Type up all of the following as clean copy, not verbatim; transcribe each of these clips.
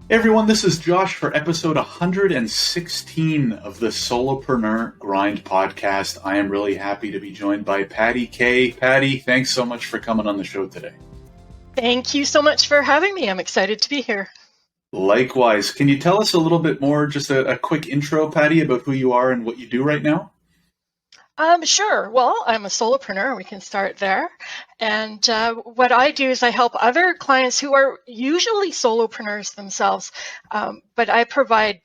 Hey everyone, this is Josh for episode 116 of the Solopreneur Grind podcast. I am really happy to be joined by Patty Kay. Patty, thanks so much for coming on the show today. Thank you so much for having me. I'm excited to be here. Likewise. Can you tell us a little bit more, just a quick intro, Patty, about who you are and what you do right now? Sure. Well, I'm a solopreneur. We can start there. And what I do is I help other clients who are usually solopreneurs themselves, but I provide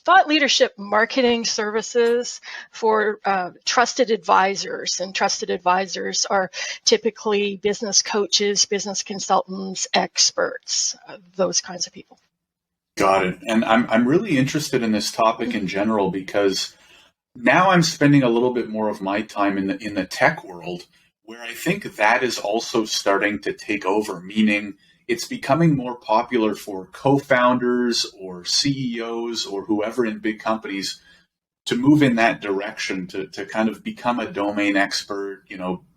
thought leadership marketing services for trusted advisors. And trusted advisors are typically business coaches, business consultants, experts, those kinds of people. Got it. And I'm really interested in this topic in general because now I'm spending a little bit more of my time in the tech world, where I think that is also starting to take over, meaning it's becoming more popular for co-founders or CEOs or whoever in big companies to move in that direction, to kind of become a domain expert,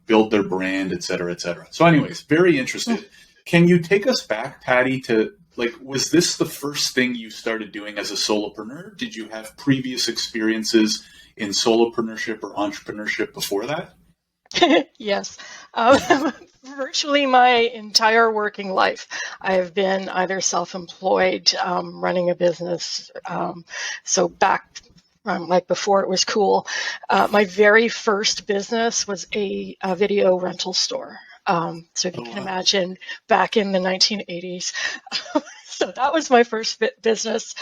build their brand, et cetera, et cetera. So anyways, very interested. Can you take us back, Patty, to was this the first thing you started doing as a solopreneur? Did you have previous experiences in solopreneurship or entrepreneurship before that? Yes. Virtually my entire working life, I have been either self-employed, running a business. So back, like before it was cool, my very first business was a video rental store. So if you can imagine, back in the 1980s. So that was my first business.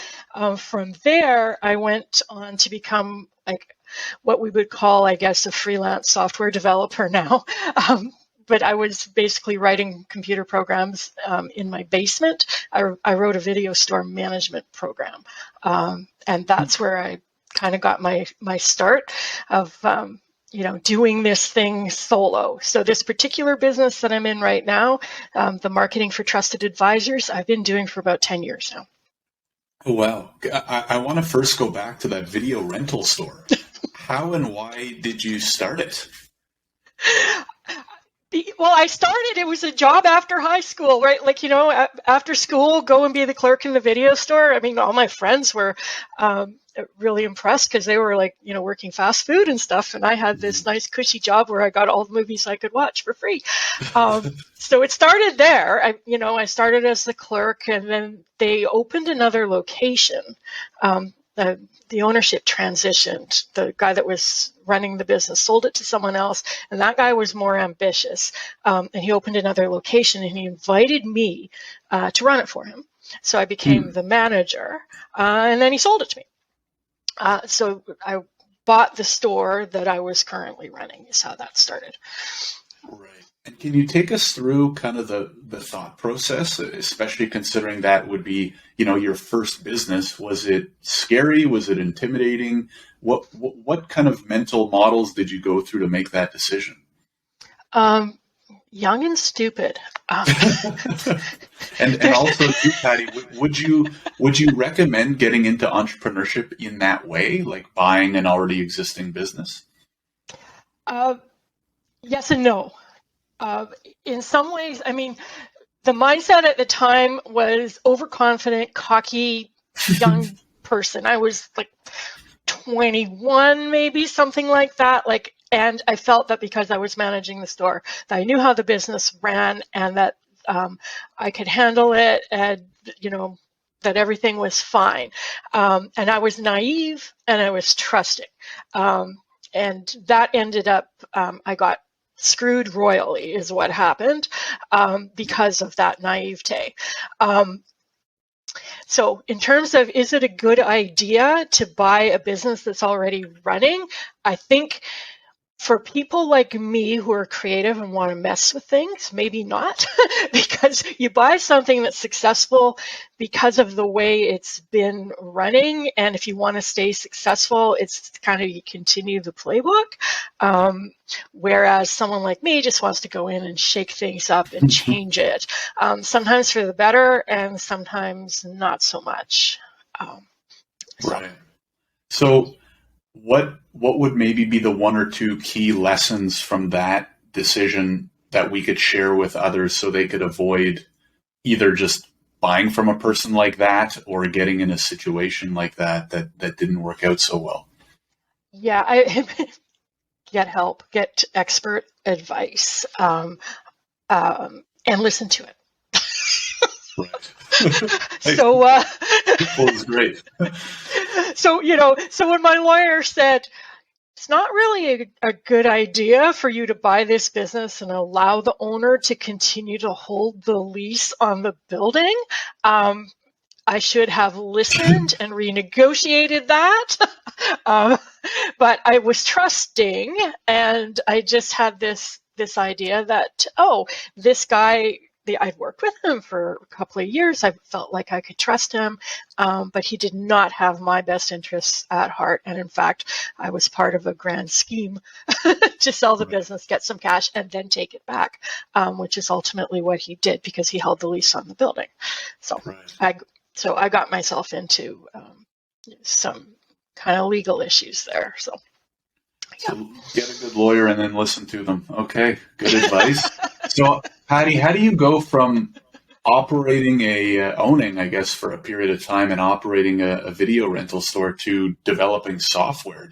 From there, I went on to become what we would call, I guess, a freelance software developer now. But I was basically writing computer programs in my basement. I wrote a video store management program. And that's where I kind of got my start of doing this thing solo. So this particular business that I'm in right now, the marketing for trusted advisors, I've been doing for about 10 years now. Oh, wow. I want to first go back to that video rental store. How and why did you start it? Well, it was a job after high school, right? After school, go and be the clerk in the video store. I mean, all my friends were really impressed because they were working fast food and stuff. And I had this nice cushy job where I got all the movies I could watch for free. So it started there. I started as the clerk, and then they opened another location. The ownership transitioned. The guy that was running the business sold it to someone else, and that guy was more ambitious. And he opened another location, and he invited me to run it for him. So I became the manager, and then he sold it to me. So I bought the store that I was currently running, is how that started. Right. And can you take us through kind of the thought process, especially considering that would be, your first business? Was it scary? Was it intimidating? What kind of mental models did you go through to make that decision? Young and stupid. And also you, Patty, would you recommend getting into entrepreneurship in that way, like buying an already existing business? Yes and no. In some ways, I mean, the mindset at the time was overconfident, cocky, young person. I was 21, maybe something like that. And I felt that because I was managing the store, that I knew how the business ran, and that I could handle it, and that everything was fine. And I was naive, and I was trusting, and that ended up I got screwed royally, is what happened, because of that naivete. So in terms of, is it a good idea to buy a business that's already running? I think for people like me who are creative and want to mess with things, maybe not, because you buy something that's successful because of the way it's been running. And if you want to stay successful, it's kind of, you continue the playbook. Whereas someone like me just wants to go in and shake things up and change it, sometimes for the better and sometimes not so much. Right. So what would maybe be the one or two key lessons from that decision that we could share with others so they could avoid either just buying from a person like that, or getting in a situation like that didn't work out so well? Yeah, I get help, get expert advice, and listen to it. Right. So, Simple is great. so when my lawyer said, it's not really a good idea for you to buy this business and allow the owner to continue to hold the lease on the building, I should have listened and renegotiated that. um, but I was trusting, and I just had this idea that, this guy, I'd worked with him for a couple of years. I felt like I could trust him, but he did not have my best interests at heart. And in fact, I was part of a grand scheme to sell the business, get some cash, and then take it back, which is ultimately what he did because he held the lease on the building. So I got myself into some kind of legal issues there. So get a good lawyer and then listen to them. Okay, good advice. So, Patty, how do you go from operating owning, I guess, for a period of time and operating a video rental store to developing software?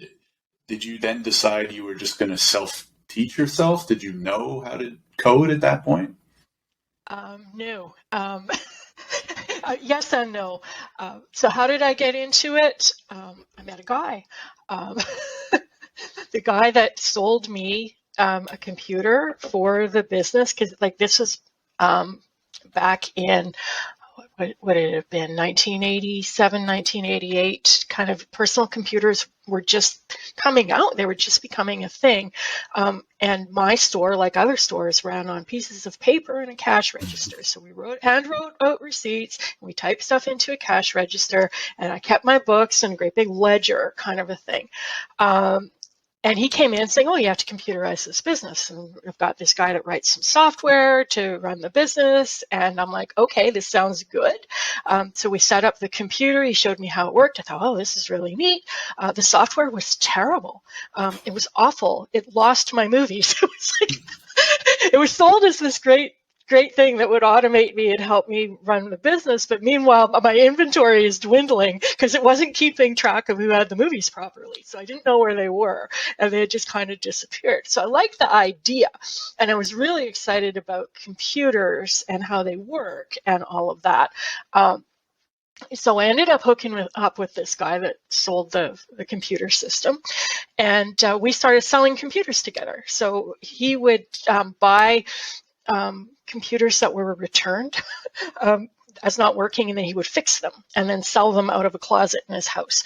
Did you then decide you were just going to self-teach yourself? Did you know how to code at that point? No. Yes and no. So how did I get into it? I met a guy. The guy that sold me a computer for the business, because this was back in, what would it have been, 1987, 1988, kind of personal computers were just coming out. They were just becoming a thing. And my store, like other stores, ran on pieces of paper and a cash register. So we hand wrote out receipts, and we typed stuff into a cash register, and I kept my books in a great big ledger kind of a thing. And he came in saying, you have to computerize this business. And we've got this guy that writes some software to run the business. And I'm like, okay, this sounds good. So we set up the computer. He showed me how it worked. I thought, this is really neat. The software was terrible. It was awful. It lost my movies. It was it was sold as this great thing that would automate me and help me run the business. But meanwhile, my inventory is dwindling because it wasn't keeping track of who had the movies properly. So I didn't know where they were, and they had just kind of disappeared. So I liked the idea, and I was really excited about computers and how they work and all of that. So I ended up hooking up with this guy that sold the computer system, and we started selling computers together. So he would buy computers that were returned as not working, and then he would fix them and then sell them out of a closet in his house.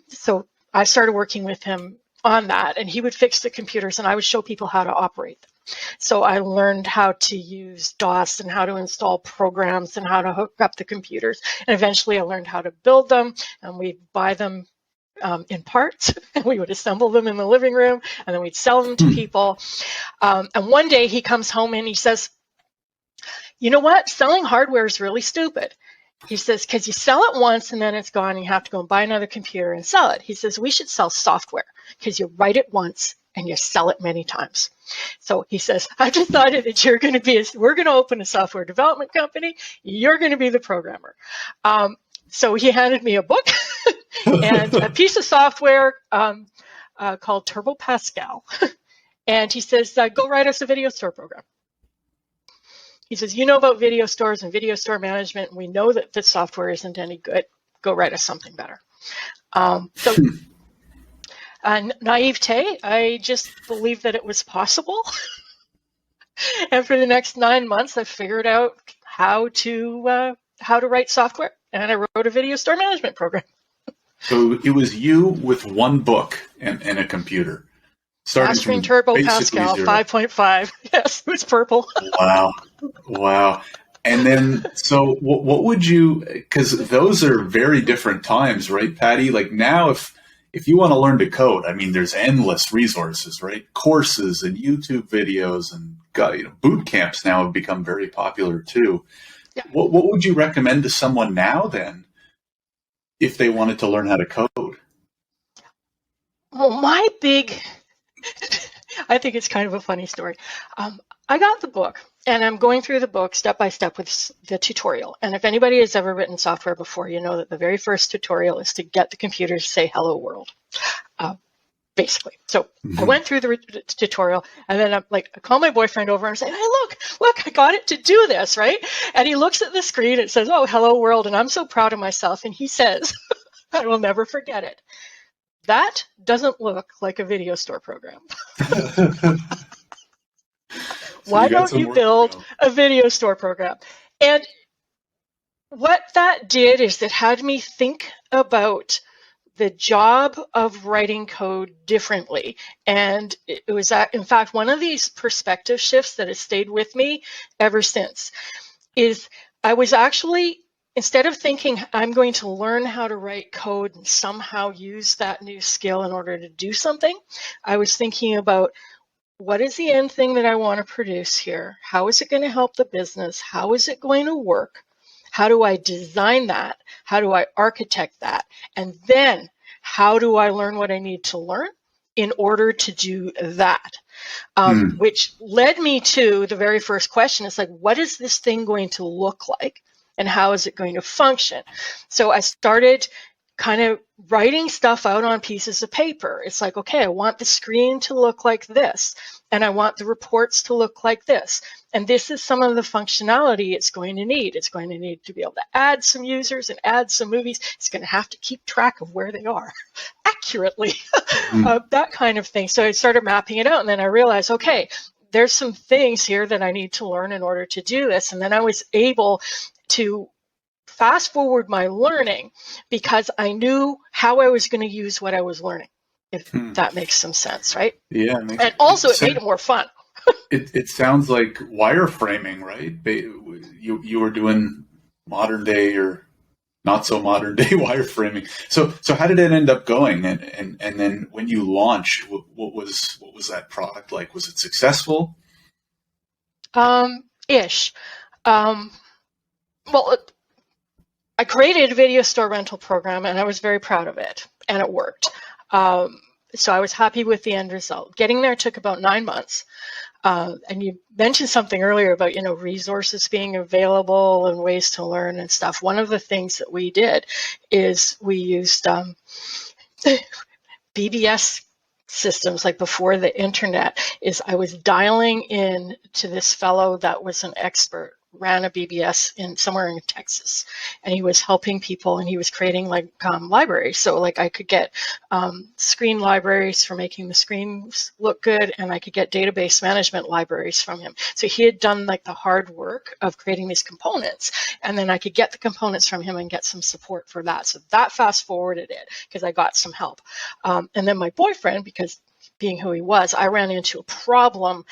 So I started working with him on that, and he would fix the computers, and I would show people how to operate them. So I learned how to use DOS and how to install programs and how to hook up the computers. And eventually I learned how to build them, and we'd buy them in parts, and we would assemble them in the living room, and then we'd sell them to people. And one day he comes home and he says, you know what? Selling hardware is really stupid. He says, because you sell it once and then it's gone and you have to go and buy another computer and sell it. He says, we should sell software because you write it once and you sell it many times. So he says, I've decided that we're going to open a software development company. You're going to be the programmer. So he handed me a book and a piece of software called Turbo Pascal. And he says, go write us a video store program. He says, you know about video stores and video store management, and we know that this software isn't any good. Go write us something better. Naivete, I just believed that it was possible. And for the next 9 months, I figured out how to write software, and I wrote a video store management program. So it was you with one book and a computer. Mastering Turbo Pascal 5.5. Yes, it was purple. Wow. And then, so what would you, because those are very different times, right, Patty? Like now, if you want to learn to code, I mean, there's endless resources, right? Courses and YouTube videos, and boot camps now have become very popular too. Yeah. What would you recommend to someone now then, if they wanted to learn how to code? Well, I think it's kind of a funny story. I got the book and I'm going through the book step by step with the tutorial. And if anybody has ever written software before, you know that the very first tutorial is to get the computer to say hello world, basically. So I went through the tutorial, and then I call my boyfriend over and say, hey, look, I got it to do this, right? And he looks at the screen, it says, oh, hello world. And I'm so proud of myself. And he says, I will never forget it. That doesn't look like a video store program. Why don't you build a video store program? And what that did is it had me think about the job of writing code differently. And it was, in fact, one of these perspective shifts that has stayed with me ever since is I was actually, instead of thinking I'm going to learn how to write code and somehow use that new skill in order to do something, I was thinking about, what is the end thing that I want to produce here? How is it going to help the business? How is it going to work? How do I design that? How do I architect that? And then how do I learn what I need to learn in order to do that? Which led me to the very first question. It's like, what is this thing going to look like? And how is it going to function? So I started kind of writing stuff out on pieces of paper. It's like, okay, I want the screen to look like this, and I want the reports to look like this. And this is some of the functionality it's going to need. It's going to need to be able to add some users and add some movies. It's going to have to keep track of where they are accurately, that kind of thing. So I started mapping it out, and then I realized, okay, there's some things here that I need to learn in order to do this. And then I was able to fast forward my learning because I knew how I was going to use what I was learning, if that makes some sense, right? Yeah. And also it made it more fun. It sounds like wireframing, right? You were doing modern day or not so modern day wireframing. So how did it end up going? And then when you launched, what was that product like? Was it successful? Ish. Well, I created a video store rental program, and I was very proud of it, and it worked. So I was happy with the end result. Getting there took about 9 months. And you mentioned something earlier about, resources being available and ways to learn and stuff. One of the things that we did is we used BBS systems, like before the internet. Is I was dialing in to this fellow that was an expert, ran a BBS somewhere in Texas, and he was helping people, and he was creating libraries. So I could get screen libraries for making the screens look good, and I could get database management libraries from him. So he had done the hard work of creating these components, and then I could get the components from him and get some support for that. So that fast forwarded it because I got some help. And then my boyfriend, because being who he was, I ran into a problem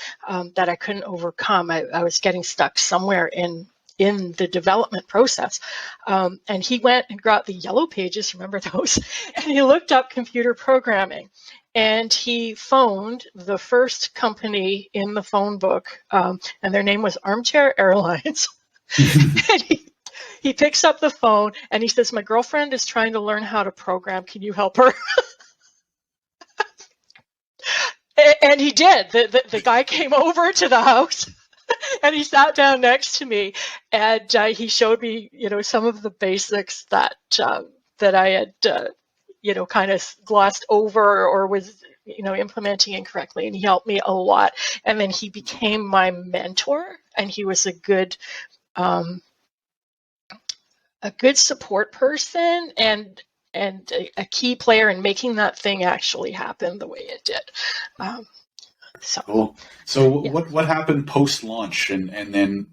that I couldn't overcome. I was getting stuck somewhere in the development process. And he went and got the yellow pages, remember those? And he looked up computer programming. And he phoned the first company in the phone book, and their name was Armchair Airlines. And he picks up the phone and he says, my girlfriend is trying to learn how to program. Can you help her? And he did. The guy came over to the house and he sat down next to me, and he showed me, some of the basics that I had, kind of glossed over or was, implementing incorrectly. And he helped me a lot. And then he became my mentor, and he was a good support person and a key player in making that thing actually happen the way it did. Cool. So yeah. What happened post-launch, and then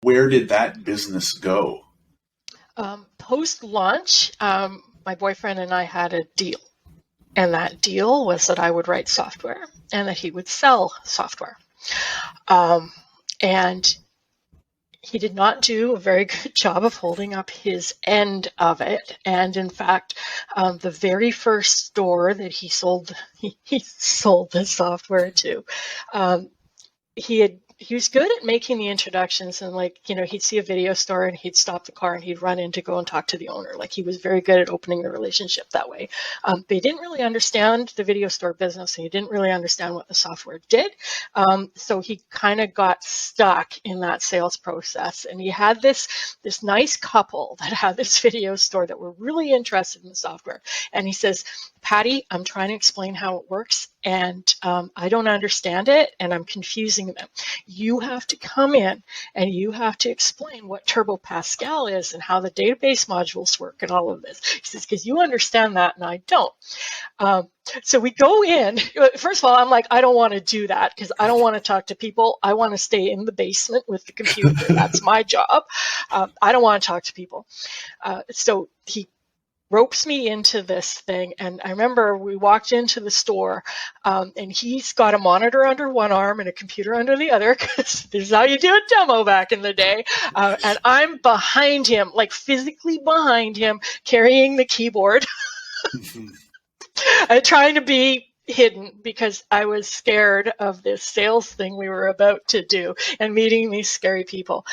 where did that business go? Post-launch, my boyfriend and I had a deal. And that deal was that I would write software and that he would sell software. And he did not do a very good job of holding up his end of it. And in fact, the very first store that he sold the software to, he had he was good at making the introductions, and like, he'd see a video store and he'd stop the car and he'd run in to go and talk to the owner. Like, he was very good at opening the relationship that way. But he didn't really understand the video store business, and he didn't really understand what the software did. So he kind of got stuck in that sales process. And he had this nice couple that had this video store that were really interested in the software. And he says, Patty, I'm trying to explain how it works, and I don't understand it, and I'm confusing them. You have to come in and you have to explain what Turbo Pascal is and how the database modules work and all of this. He says, because you understand that and I don't. So we go in. First of all, I'm like, I don't want to do that because I don't want to talk to people. I want to stay in the basement with the computer. That's my job. I don't want to talk to people. So he ropes me into this thing. And I remember we walked into the store, and he's got a monitor under one arm and a computer under the other, because this is how you do a demo back in the day. And I'm behind him, like physically behind him, carrying the keyboard, trying to be hidden because I was scared of this sales thing we were about to do and meeting these scary people.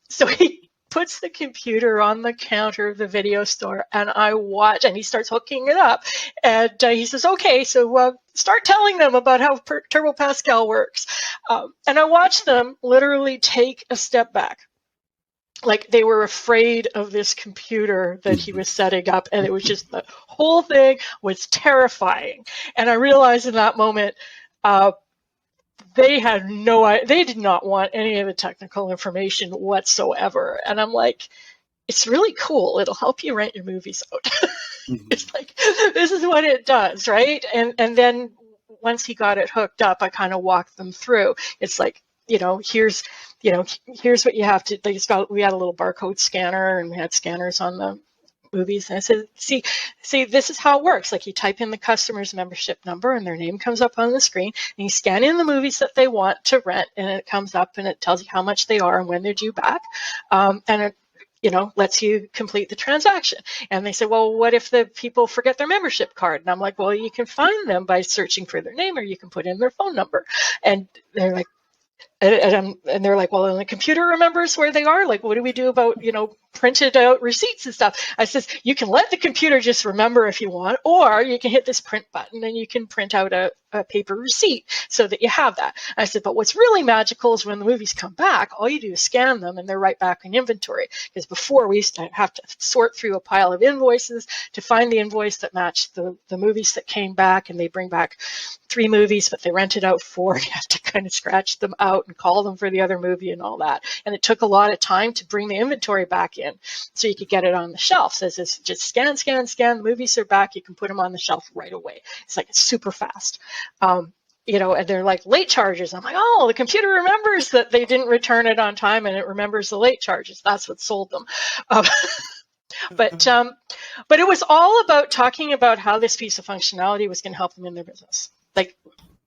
So he puts the computer on the counter of the video store, and I watch, and he starts hooking it up, and he says, okay, so start telling them about how Turbo Pascal works. And I watched them literally take a step back. Like, they were afraid of this computer that he was setting up, and it was just, the whole thing was terrifying. And I realized in that moment, they did not want any of the technical information whatsoever. And I'm like, it's really cool. It'll help you rent your movies out. It's like, this is what it does, right? And then once he got it hooked up, I kind of walked them through. It's like, here's what you have to, we had a little barcode scanner, and we had scanners on the movies. And I said, see, this is how it works. Like, you type in the customer's membership number and their name comes up on the screen, and you scan in the movies that they want to rent, and it comes up and it tells you how much they are and when they're due back. And it, lets you complete the transaction. And they said, well, what if the people forget their membership card? And I'm like, well, you can find them by searching for their name, or you can put in their phone number. And they're like, and they're like, well, and the computer remembers where they are. Like, what do we do about, printed out receipts and stuff? I says, you can let the computer just remember if you want, or you can hit this print button and you can print out a paper receipt so that you have that. I said, but what's really magical is when the movies come back, all you do is scan them and they're right back in inventory. Because before, we used to have to sort through a pile of invoices to find the invoice that matched the movies that came back, and they bring back 3 movies, but they rented out 4. You have to kind of scratch them out and call them for the other movie and all that. And it took a lot of time to bring the inventory back in so you could get it on the shelf. So it's just scan, the movies are back, you can put them on the shelf right away. It's like, it's super fast. And they're like, late charges. I'm like, oh, the computer remembers that they didn't return it on time, and it remembers the late charges. That's what sold them. But it was all about talking about how this piece of functionality was going to help them in their business. Like,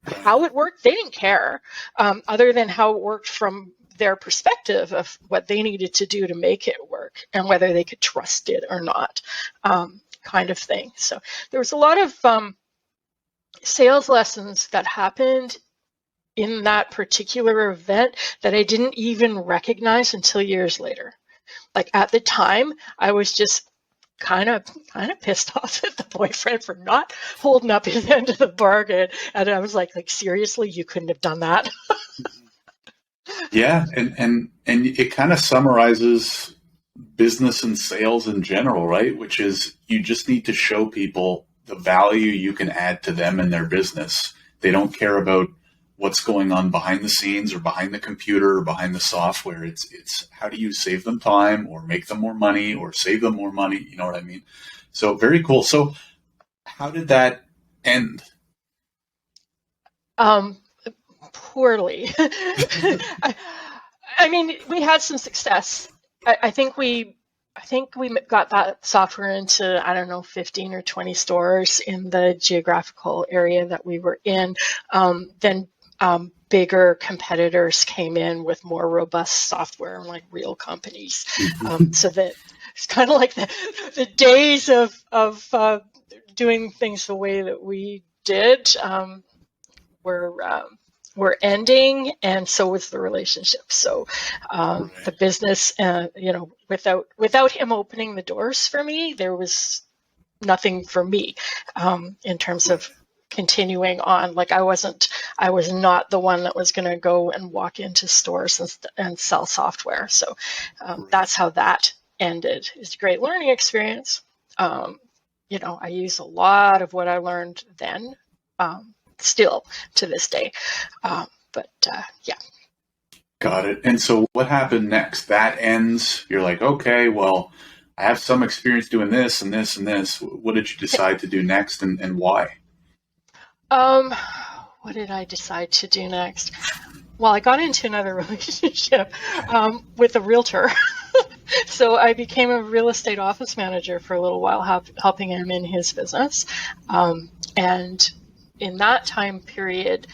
how it worked, they didn't care, other than how it worked from their perspective of what they needed to do to make it work and whether they could trust it or not, kind of thing. So there was a lot of sales lessons that happened in that particular event that I didn't even recognize until years later. Like, at the time, I was just kind of pissed off at the boyfriend for not holding up his end of the bargain. And I was like, seriously, you couldn't have done that? Yeah, and it kind of summarizes business and sales in general, right? Which is, you just need to show people the value you can add to them and their business. They don't care about what's going on behind the scenes or behind the computer or behind the software. It's how do you save them time or make them more money or save them more money? You know what I mean? So very cool. So how did that end? Poorly. I mean, we had some success. I think we got that software into, I don't know, 15 or 20 stores in the geographical area that we were in. Then bigger competitors came in with more robust software, like real companies. So that it's kind of like the days of doing things the way that we did were were ending, and so was the relationship. So the business, without him opening the doors for me, there was nothing for me in terms of continuing on. Like I was not the one that was going to go and walk into stores and sell software. So that's how that ended. It's a great learning experience. I use a lot of what I learned then, still to this day. Yeah. Got it. And so what happened next? That ends. You're like, okay, well, I have some experience doing this and this and this. What did you decide to do next, and why? What did I decide to do next? Well, I got into another relationship with a realtor. So I became a real estate office manager for a little while, helping him in his business. And in that time period,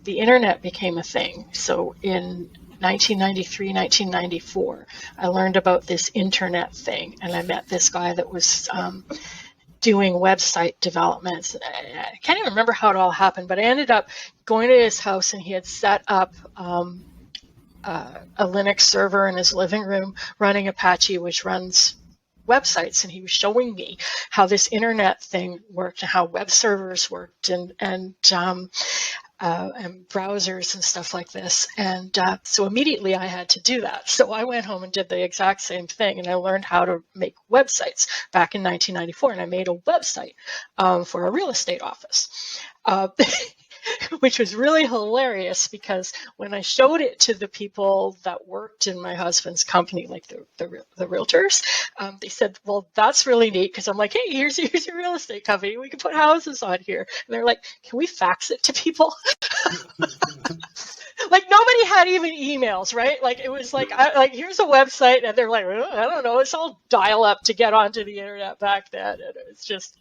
the internet became a thing. So in 1993, 1994, I learned about this internet thing, and I met this guy that was doing website developments. I can't even remember how it all happened, but I ended up going to his house, and he had set up a Linux server in his living room running Apache, which runs websites, and he was showing me how this internet thing worked and how web servers worked and browsers and stuff like this. And so immediately I had to do that. So I went home and did the exact same thing, and I learned how to make websites back in 1994, and I made a website for a real estate office. Which was really hilarious, because when I showed it to the people that worked in my husband's company, like the realtors, they said, well, that's really neat, because I'm like, hey, here's your real estate company. We can put houses on here. And they're like, can we fax it to people? Like nobody had even emails, right? Like it was like, here's a website, and they're like, I don't know, it's all dial up to get onto the internet back then. And it's just,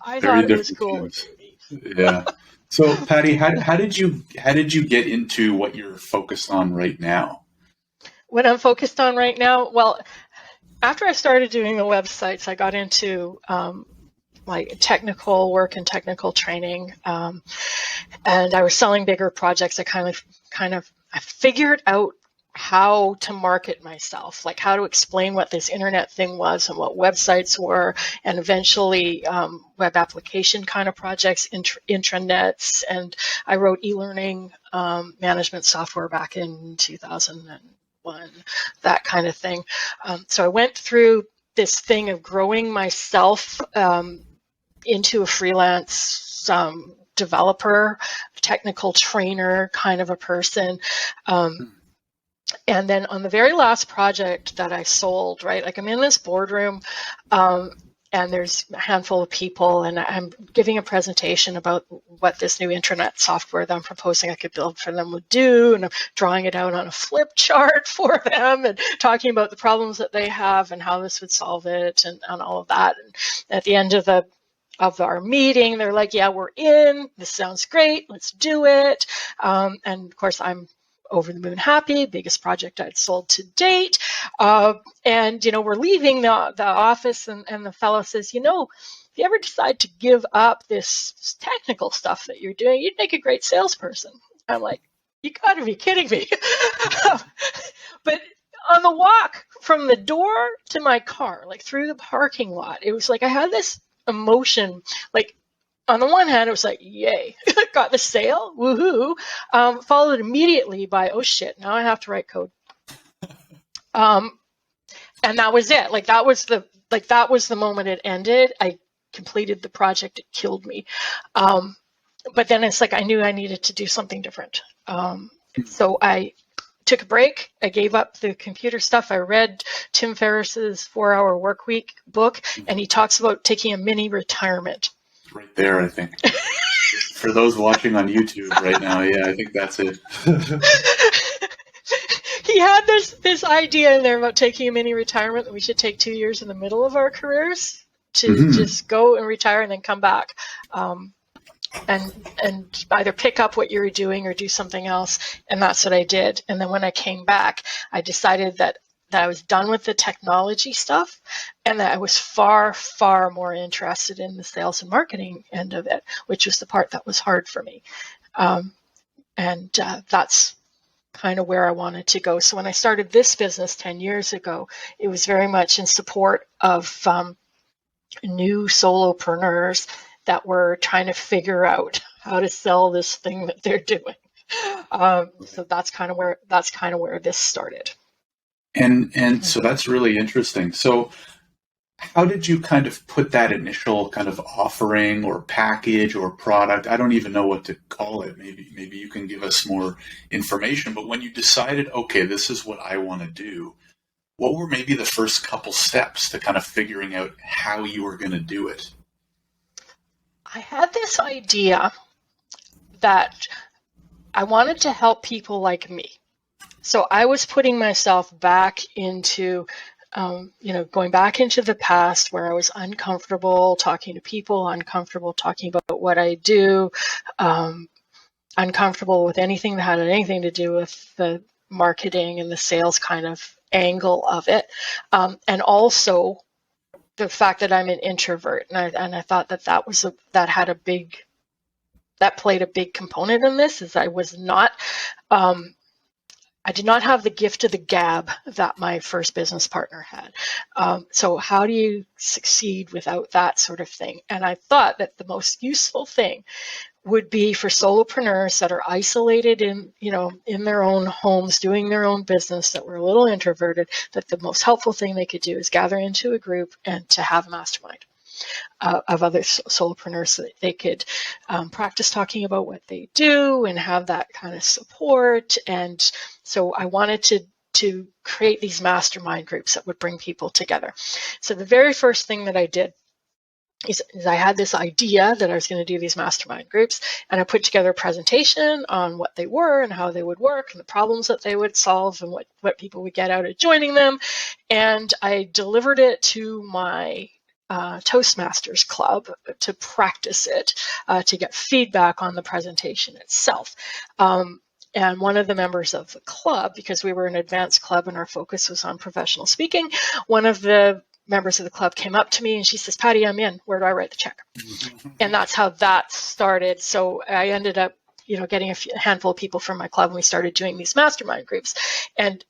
I Very thought it was different cool. Yeah. So, Patty, how did you get into what you're focused on right now? What I'm focused on right now, well, after I started doing the websites, I got into like technical work and technical training, and I was selling bigger projects. I figured out how to market myself, like how to explain what this internet thing was and what websites were, and eventually web application kind of projects, intranets, and I wrote e-learning management software back in 2001, that kind of thing. So I went through this thing of growing myself into a freelance developer, technical trainer kind of a person. And then on the very last project that I sold, right, like I'm in this boardroom and there's a handful of people, and I'm giving a presentation about what this new internet software that I'm proposing I could build for them would do, and I'm drawing it out on a flip chart for them and talking about the problems that they have and how this would solve it, and all of that. And at the end of our meeting, they're like, yeah, we're in, this sounds great, let's do it. And of course I'm over the moon happy, biggest project I'd sold to date. And we're leaving the office, and the fellow says, if you ever decide to give up this technical stuff that you're doing, you'd make a great salesperson. I'm like, you gotta be kidding me. But on the walk from the door to my car, like through the parking lot, it was like I had this emotion. Like on the one hand, it was like, yay, got the sale, woohoo, followed immediately by, oh shit, now I have to write code. And that was it. That was the moment it ended. I completed the project. It killed me. But then it's like I knew I needed to do something different. So I took a break. I gave up the computer stuff. I read Tim Ferriss's 4-Hour Workweek book, and he talks about taking a mini retirement. Right there, I think. For those watching on YouTube right now, yeah, I think that's it. He had this idea in there about taking a mini retirement, that we should take 2 years in the middle of our careers to just go and retire and then come back, and either pick up what you were doing or do something else. And that's what I did. And then when I came back, I decided that I was done with the technology stuff, and that I was far, far more interested in the sales and marketing end of it, which was the part that was hard for me. And that's kind of where I wanted to go. So when I started this business 10 years ago, it was very much in support of new solopreneurs that were trying to figure out how to sell this thing that they're doing. So that's kind of where this started. And so that's really interesting. So how did you kind of put that initial kind of offering or package or product? I don't even know what to call it. Maybe you can give us more information. But when you decided, okay, this is what I want to do, what were maybe the first couple steps to kind of figuring out how you were going to do it? I had this idea that I wanted to help people like me. So I was putting myself back into, going back into the past where I was uncomfortable talking to people, uncomfortable talking about what I do, uncomfortable with anything that had anything to do with the marketing and the sales kind of angle of it. And also the fact that I'm an introvert. And I thought that played a big component in this, is I was not, I did not have the gift of the gab that my first business partner had. So how do you succeed without that sort of thing? And I thought that the most useful thing would be for solopreneurs that are isolated in their own homes, doing their own business, that were a little introverted, that the most helpful thing they could do is gather into a group and to have a mastermind of other solopreneurs, so that they could practice talking about what they do and have that kind of support. And so I wanted to create these mastermind groups that would bring people together. So the very first thing that I did is I had this idea that I was going to do these mastermind groups, and I put together a presentation on what they were and how they would work and the problems that they would solve and what people would get out of joining them. And I delivered it to my Toastmasters club to practice it, to get feedback on the presentation itself. And one of the members of the club, because we were an advanced club and our focus was on professional speaking, one of the members of the club came up to me and she says, "Patty, I'm in. Where do I write the check?" And that's how that started. So I ended up, getting a handful of people from my club, and we started doing these mastermind groups. And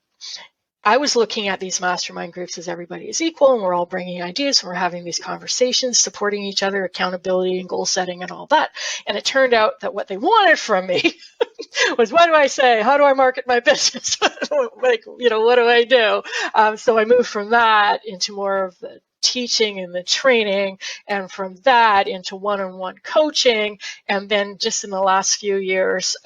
I was looking at these mastermind groups as everybody is equal, and we're all bringing ideas, and we're having these conversations, supporting each other, accountability and goal setting and all that. And it turned out that what they wanted from me was, what do I say? How do I market my business? What do I do? So I moved from that into more of the teaching and the training, and from that into one-on-one coaching. And then just in the last few years,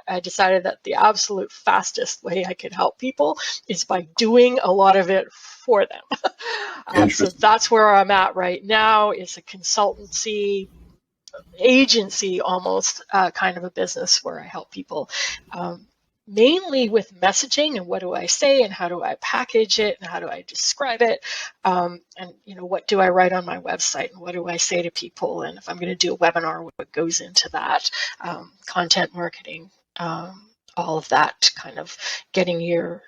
I decided that the absolute fastest way I could help people is by doing a lot of it for them. So that's where I'm at right now. It's a consultancy, agency almost, kind of a business where I help people mainly with messaging and what do I say and how do I package it and how do I describe it, and what do I write on my website and what do I say to people, and if I'm going to do a webinar, what goes into that, content marketing, all of that, kind of getting your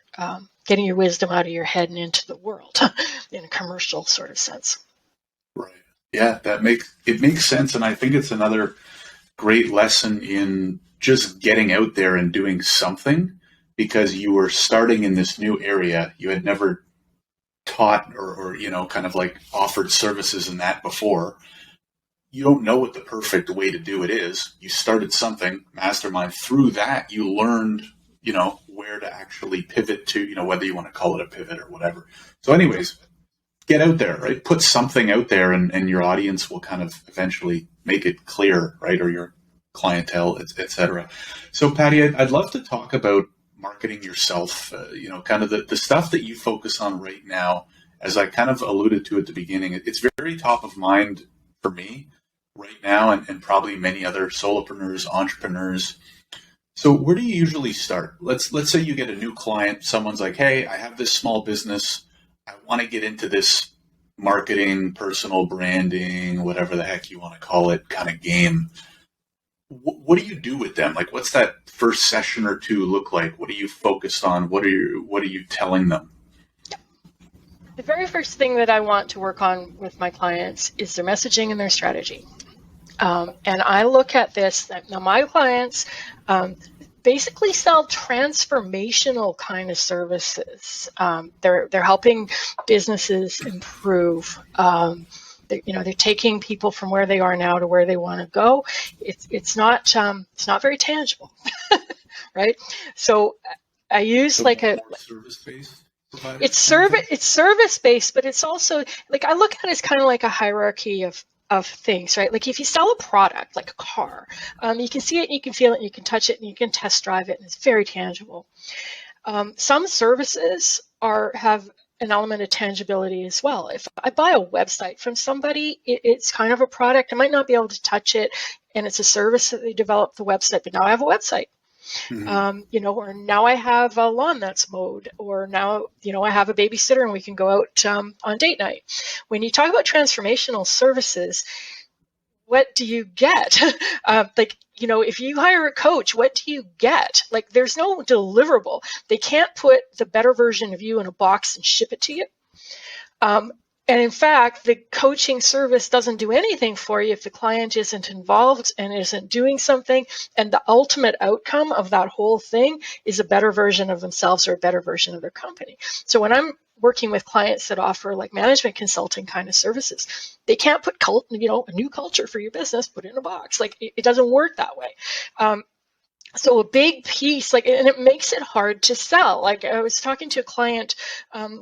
wisdom out of your head and into the world in a commercial sort of sense. Right. Yeah, it makes sense, and I think it's another great lesson in just getting out there and doing something, because you were starting in this new area. You had never taught or kind of like offered services in that before. You don't know what the perfect way to do it is. You started something, mastermind. Through that, you learned, where to actually pivot to, whether you want to call it a pivot or whatever. So anyways, get out there, right? Put something out there, and your audience will kind of eventually make it clear, right? Or your clientele, et cetera. So Patty, I'd love to talk about marketing yourself, kind of the stuff that you focus on right now. As I kind of alluded to at the beginning, it's very top of mind for me right now, and probably many other solopreneurs, entrepreneurs. So where do you usually start? Let's say you get a new client. Someone's like, "Hey, I have this small business. I want to get into this marketing, personal branding, whatever the heck you want to call it, kind of game." What do you do with them? Like, what's that first session or two look like? What are you focused on? What are you telling them? The very first thing that I want to work on with my clients is their messaging and their strategy. And I look at this, now my clients, basically sell transformational kind of services. They're helping businesses improve. They're taking people from where they are now to where they want to go. It's not very tangible, right? So I use So like more, a more service-based providers it's kind of thing? service based, but it's also like I look at it as kind of like a hierarchy of things, right? Like if you sell a product like a car, you can see it, you can feel it, you can touch it, and you can test drive it, and it's very tangible. Some services have an element of tangibility as well. If I buy a website from somebody, it's kind of a product. I might not be able to touch it, and it's a service that they developed the website, but now I have a website. Or now I have a lawn that's mowed, or now, I have a babysitter and we can go out on date night. When you talk about transformational services, what do you get? If you hire a coach, what do you get? Like, there's no deliverable. They can't put the better version of you in a box and ship it to you. And in fact, the coaching service doesn't do anything for you if the client isn't involved and isn't doing something. And the ultimate outcome of that whole thing is a better version of themselves or a better version of their company. So when I'm working with clients that offer like management consulting kind of services, they can't put a new culture for your business, put it in a box. Like, it doesn't work that way. So a big piece, and it makes it hard to sell. Like, I was talking to a client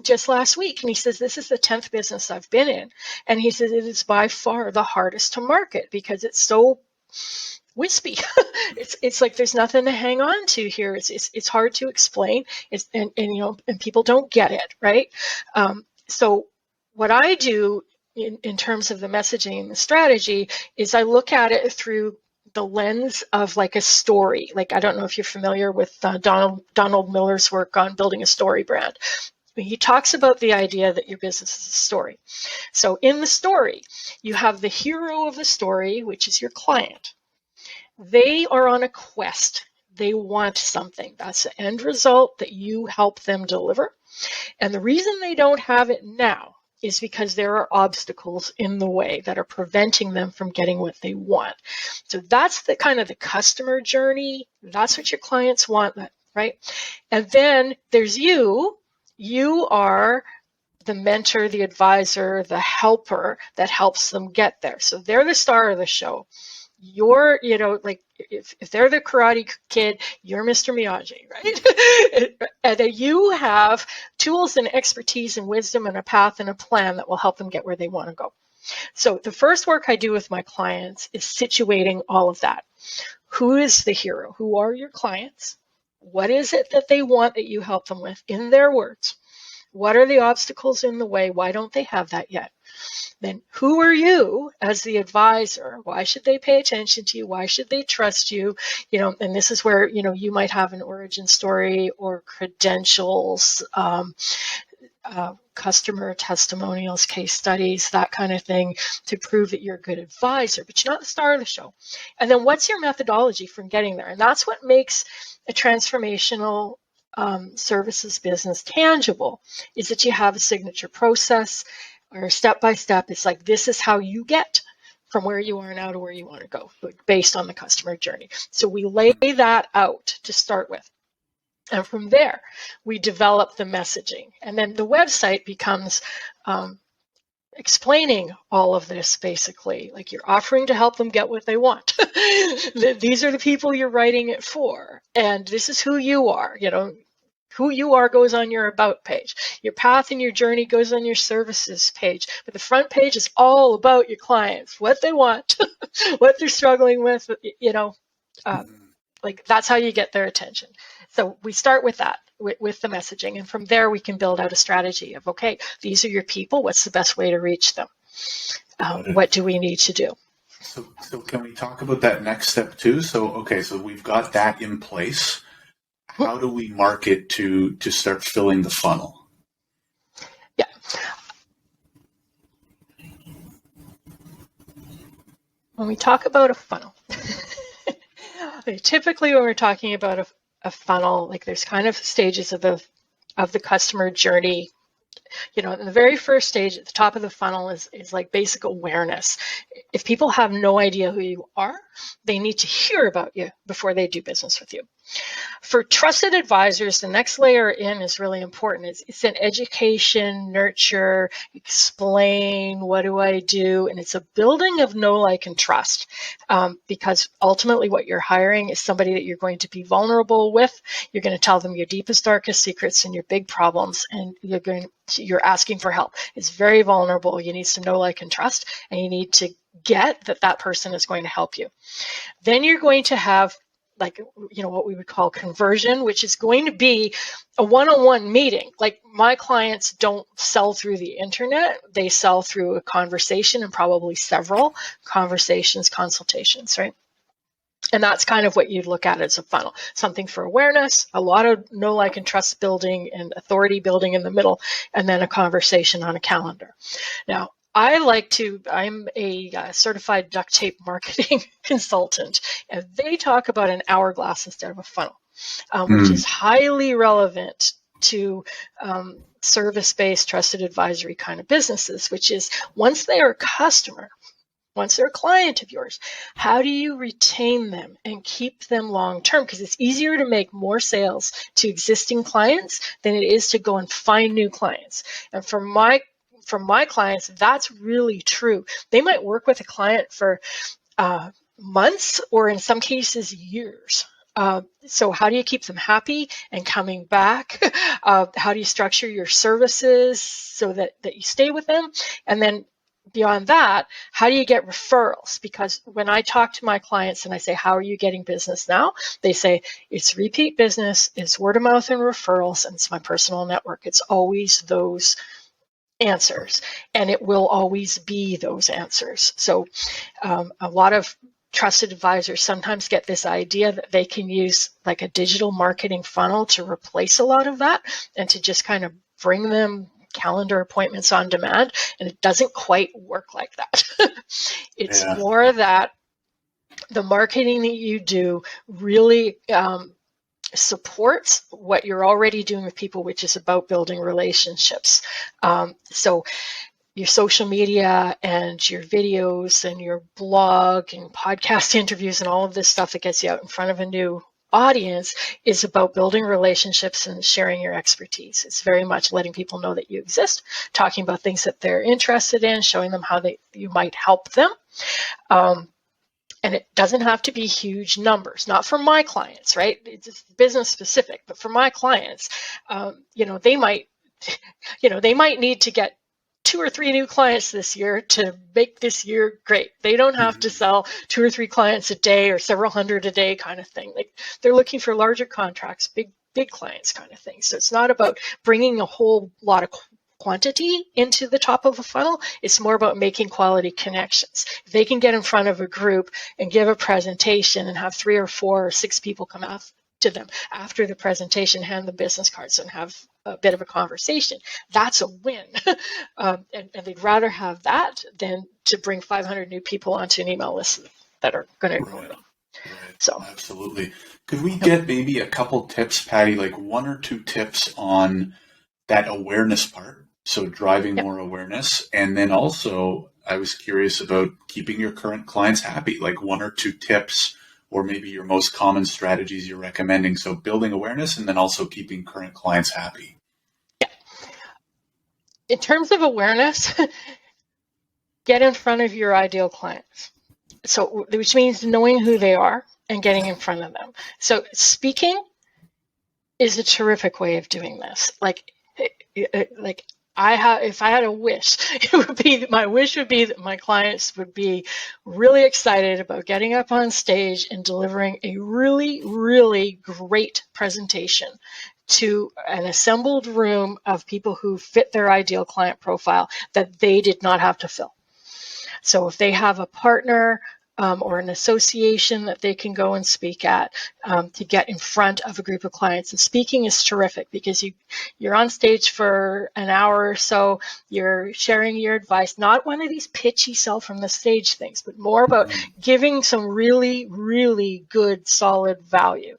just last week, and he says, this is the 10th business I've been in. And he says, it is by far the hardest to market because it's so wispy. It's like there's nothing to hang on to here. It's hard to explain. And people don't get it, right? So what I do in terms of the messaging and the strategy is I look at it through the lens of like a story. Like, I don't know if you're familiar with Donald Miller's work on building a story brand. He talks about the idea that your business is a story. So in the story, you have the hero of the story, which is your client. They are on a quest. They want something. That's the end result that you help them deliver. And the reason they don't have it now is because there are obstacles in the way that are preventing them from getting what they want. So that's the kind of the customer journey. That's what your clients want, right? And then there's you. You are the mentor, the advisor, the helper that helps them get there. So they're the star of the show. You're, like if they're the Karate Kid, you're Mr. Miyagi, right? And you have tools and expertise and wisdom and a path and a plan that will help them get where they want to go. So the first work I do with my clients is situating all of that. Who is the hero? Who are your clients? What is it that they want that you help them with in their words? What are the obstacles in the way? Why don't they have that yet? Then who are you as the advisor? Why should they pay attention to you? Why should they trust you? And this is where, you might have an origin story or credentials, customer testimonials, case studies, that kind of thing to prove that you're a good advisor, but you're not the star of the show. And then what's your methodology from getting there? And that's what makes a transformational services business tangible, is that you have a signature process or step-by-step. It's like, this is how you get from where you are now to where you want to go based on the customer journey. So we lay that out to start with. And from there, we develop the messaging. And then the website becomes explaining all of this, basically. Like, you're offering to help them get what they want. These are the people you're writing it for. And this is who you are. Who you are goes on your about page. Your path and your journey goes on your services page. But the front page is all about your clients, what they want, what they're struggling with, like, that's how you get their attention. So we start with that, with the messaging. And from there, we can build out a strategy of, okay, these are your people. What's the best way to reach them? What do we need to do? So can we talk about that next step too? So we've got that in place. How do we market to start filling the funnel? Yeah. When we talk about a funnel, typically when we're talking about a funnel, like, there's kind of stages of the customer journey. in the very first stage at the top of the funnel is like basic awareness. If people have no idea who you are, they need to hear about you before they do business with you. For trusted advisors, the next layer in is really important. It's an education, nurture, explain, what do I do? And it's a building of know, like, and trust, because ultimately what you're hiring is somebody that you're going to be vulnerable with. You're going to tell them your deepest, darkest secrets and your big problems, and you're asking for help. It's very vulnerable. You need some know, like, and trust, and you need to get that person is going to help you. Then you're going to have what we would call conversion, which is going to be a one-on-one meeting. Like, my clients don't sell through the internet. They sell through a conversation, and probably several conversations, consultations, right? And that's kind of what you'd look at as a funnel. Something for awareness, a lot of know, like, and trust building and authority building in the middle, and then a conversation on a calendar. Now, I'm a certified duct tape marketing consultant, and they talk about an hourglass instead of a funnel, which is highly relevant to service-based, trusted advisory kind of businesses, which is once they are a customer, once they're a client of yours, how do you retain them and keep them long-term? Because it's easier to make more sales to existing clients than it is to go and find new clients. And for my clients, that's really true. They might work with a client for months, or in some cases, years. So how do you keep them happy and coming back? How do you structure your services so that you stay with them? And then beyond that, how do you get referrals? Because when I talk to my clients and I say, how are you getting business now? They say, it's repeat business, it's word of mouth and referrals, and it's my personal network. It's always those answers, and it will always be those answers. So a lot of trusted advisors sometimes get this idea that they can use like a digital marketing funnel to replace a lot of that and to just kind of bring them calendar appointments on demand, and it doesn't quite work like that. It's more that the marketing that you do really supports what you're already doing with people, which is about building relationships. So your social media and your videos and your blog and podcast interviews and all of this stuff that gets you out in front of a new audience is about building relationships and sharing your expertise. It's very much letting people know that you exist, talking about things that they're interested in, showing them how you might help them. And it doesn't have to be huge numbers, not for my clients, right? It's business specific, but for my clients, they might need to get 2 or 3 new clients this year to make this year great. They don't have to sell 2 or 3 clients a day or several hundred a day kind of thing. Like, they're looking for larger contracts, big clients kind of thing. So it's not about bringing a whole lot of quantity into the top of a funnel. It's more about making quality connections. If they can get in front of a group and give a presentation and have 3 or 4 or 6 people come to them after the presentation, hand them business cards and have a bit of a conversation, that's a win. And they'd rather have that than to bring 500 new people onto an email list that are going to ignore them. Right. So Absolutely. Could we get maybe a couple tips, Patty, like 1 or 2 tips on that awareness part? So driving more awareness. And then also, I was curious about keeping your current clients happy, like 1 or 2 tips, or maybe your most common strategies you're recommending. So building awareness and then also keeping current clients happy. Yeah. In terms of awareness, get in front of your ideal clients. So, which means knowing who they are and getting in front of them. So speaking is a terrific way of doing this. If I had a wish, my wish would be that my clients would be really excited about getting up on stage and delivering a really, really great presentation to an assembled room of people who fit their ideal client profile that they did not have to fill. So if they have a partner or an association that they can go and speak at to get in front of a group of clients. And speaking is terrific because you're on stage for an hour or so, you're sharing your advice, not one of these pitchy sell from the stage things, but more about giving some really, really good, solid value.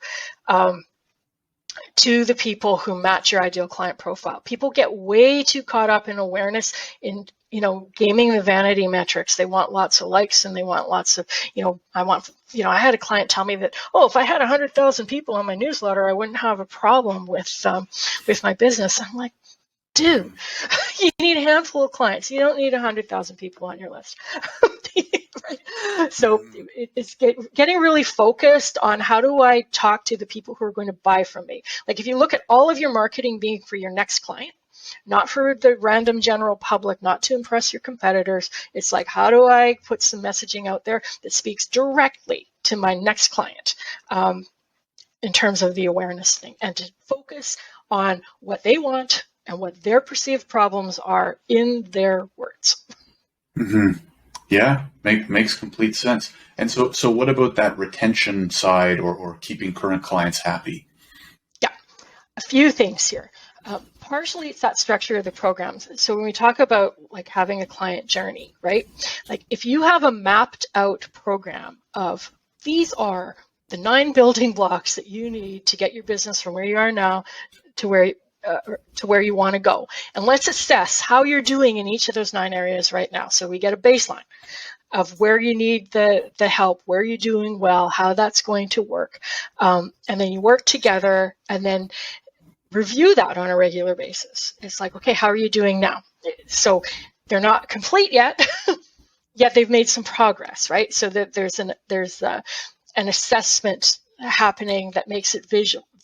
to the people who match your ideal client profile. People get way too caught up in awareness, in gaming the vanity metrics. They want lots of likes and they want lots of, I had a client tell me that, oh, if I had 100,000 people on my newsletter, I wouldn't have a problem with my business. I'm like, dude, you need a handful of clients. You don't need 100,000 people on your list. Right? So it's getting really focused on how do I talk to the people who are going to buy from me. Like if you look at all of your marketing being for your next client, not for the random general public, not to impress your competitors. It's like, how do I put some messaging out there that speaks directly to my next client in terms of the awareness thing, and to focus on what they want and what their perceived problems are in their words. Mm-hmm. Yeah, makes complete sense. And so what about that retention side, or keeping current clients happy? Yeah, a few things here. Partially, it's that structure of the programs. So when we talk about like having a client journey, right? Like if you have a mapped out program of these are the 9 building blocks that you need to get your business from where you are now to where you want to go. And let's assess how you're doing in each of those 9 areas right now. So we get a baseline of where you need the help, where you're doing well, how that's going to work. And then you work together and then review that on a regular basis. It's like, okay, how are you doing now? So they're not complete yet, yet they've made some progress, right? So that there's an assessment happening that makes it visible,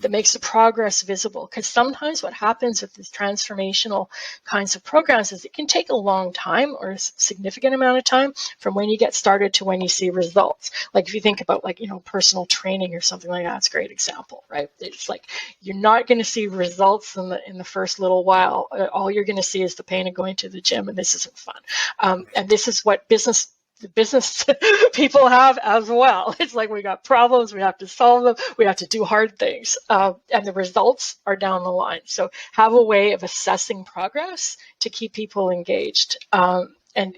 that makes the progress visible. Because sometimes what happens with these transformational kinds of programs is it can take a long time or a significant amount of time from when you get started to when you see results. Like if you think about personal training or something like that, it's a great example, right? It's like you're not going to see results in the first little while. All you're going to see is the pain of going to the gym, and this isn't fun. And this is what the business people have as well. It's like we got problems, we have to solve them, we have to do hard things, and the results are down the line. So have a way of assessing progress to keep people engaged, and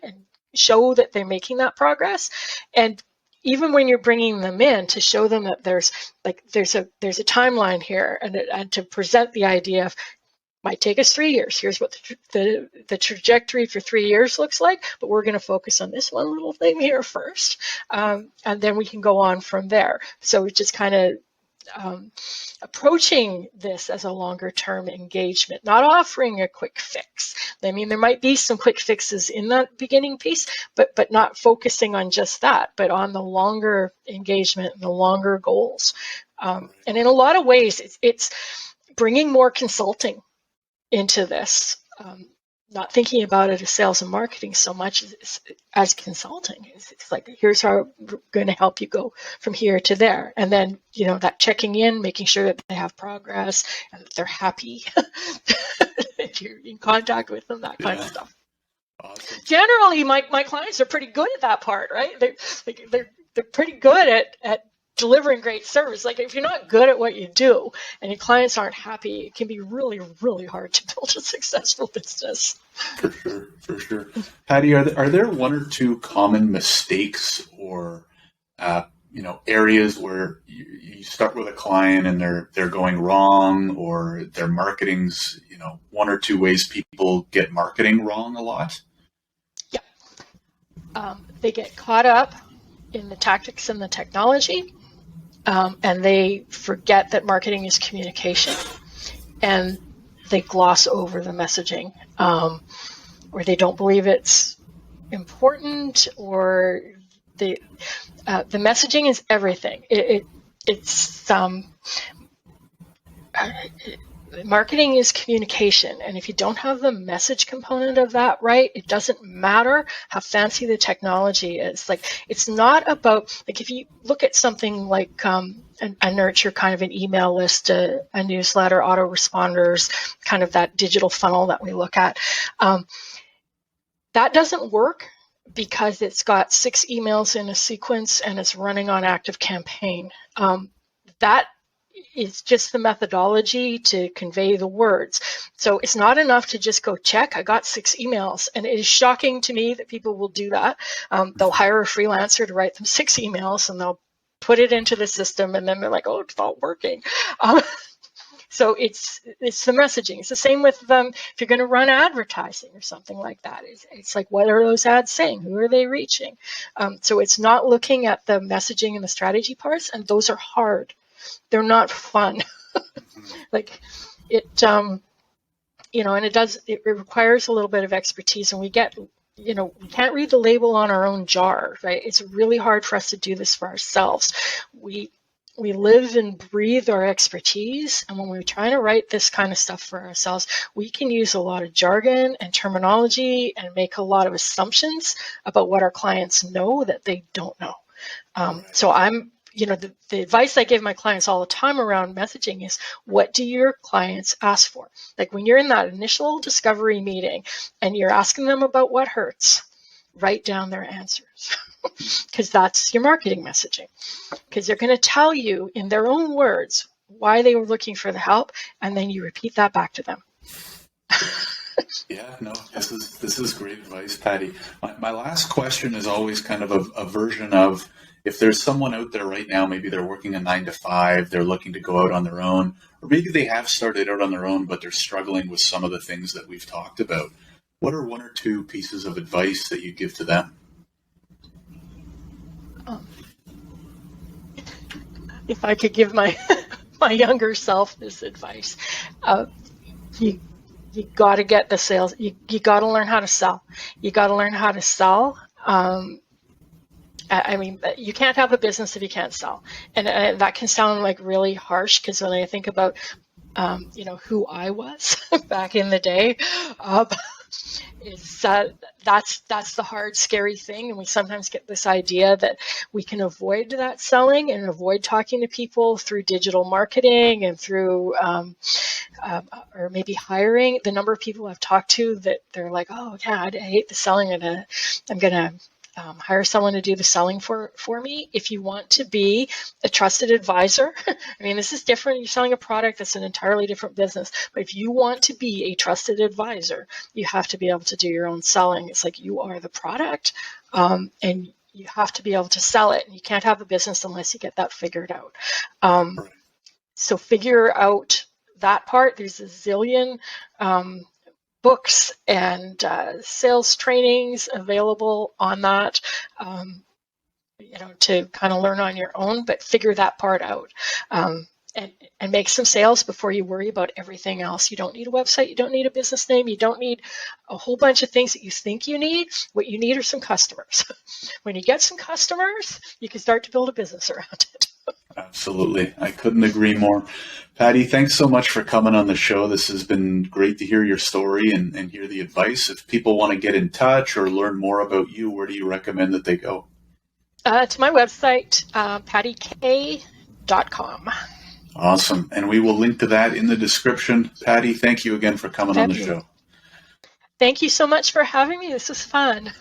show that they're making that progress. And even when you're bringing them in, to show them that there's a timeline here, and to present the idea of, might take us 3 years. Here's what the trajectory for 3 years looks like, but we're going to focus on this one little thing here first, and then we can go on from there. So it's just kind of approaching this as a longer term engagement, not offering a quick fix. I mean, there might be some quick fixes in that beginning piece, but not focusing on just that, but on the longer engagement and the longer goals. And in a lot of ways, it's bringing more consulting into this, not thinking about it as sales and marketing so much as consulting. It's like, here's how we're going to help you go from here to there. And then, that checking in, making sure that they have progress and that they're happy, that you're in contact with them, that kind of stuff. Awesome. Generally, my clients are pretty good at that part, right? They're pretty good at delivering great service. Like if you're not good at what you do and your clients aren't happy, it can be really, really hard to build a successful business. For sure. Patty, are there 1 or 2 common mistakes or areas where you start with a client and they're going wrong, or their marketing's 1 or 2 ways people get marketing wrong a lot? Yeah. They get caught up in the tactics and the technology. And they forget that marketing is communication, and they gloss over the messaging, or they don't believe it's important, or the messaging is everything. Marketing is communication, and if you don't have the message component of that right, it doesn't matter how fancy the technology is. Like, it's not about, like, if you look at something like a nurture, kind of an email list, a newsletter, autoresponders, kind of that digital funnel that we look at, that doesn't work because it's got 6 emails in a sequence and it's running on active campaign. That is just the methodology to convey the words. So it's not enough to just go check, I got 6 emails. And it is shocking to me that people will do that. They'll hire a freelancer to write them 6 emails, and they'll put it into the system, and then they're like, oh, it's not working. So it's the messaging. It's the same with if you're going to run advertising or something like that. It's like, what are those ads saying? Who are they reaching? So it's not looking at the messaging and the strategy parts, and those are hard. They're not fun. Like it, and it requires a little bit of expertise, and we can't read the label on our own jar, right? It's really hard for us to do this for ourselves. We live and breathe our expertise, and when we're trying to write this kind of stuff for ourselves, we can use a lot of jargon and terminology and make a lot of assumptions about what our clients know that they don't know. So the advice I give my clients all the time around messaging is, what do your clients ask for? Like when you're in that initial discovery meeting and you're asking them about what hurts, write down their answers, because that's your marketing messaging. Because they're going to tell you in their own words why they were looking for the help, and then you repeat that back to them. Yeah, no, this is great advice, Patty. My last question is always kind of a version of, if there's someone out there right now, maybe they're working a 9 to 5, they're looking to go out on their own, or maybe they have started out on their own, but they're struggling with some of the things that we've talked about. What are 1 or 2 pieces of advice that you give to them? If I could give my younger self this advice, you got to get the sales. You got to learn how to sell. You got to learn how to sell. I mean, you can't have a business if you can't sell, and that can sound like really harsh, because when I think about who I was back in the day, that's the hard, scary thing. And we sometimes get this idea that we can avoid that selling and avoid talking to people through digital marketing and through or maybe hiring. The number of people I've talked to that they're like, oh yeah, I hate the selling, and I'm gonna hire someone to do the selling for me. If you want to be a trusted advisor, I mean, this is different. You're selling a product, that's an entirely different business. But if you want to be a trusted advisor, you have to be able to do your own selling. It's like you are the product, and you have to be able to sell it. And you can't have a business unless you get that figured out. So figure out that part. There's a zillion books and sales trainings available on that, to kind of learn on your own, but figure that part out, and make some sales before you worry about everything else. You don't need a website. You don't need a business name. You don't need a whole bunch of things that you think you need. What you need are some customers. When you get some customers, you can start to build a business around it. Absolutely. I couldn't agree more. Patty, thanks so much for coming on the show. This has been great to hear your story and hear the advice. If people want to get in touch or learn more about you, where do you recommend that they go? To my website, pattykay.com. Awesome. And we will link to that in the description. Patty, thank you again for coming on the show. Thank you so much for having me. This was fun.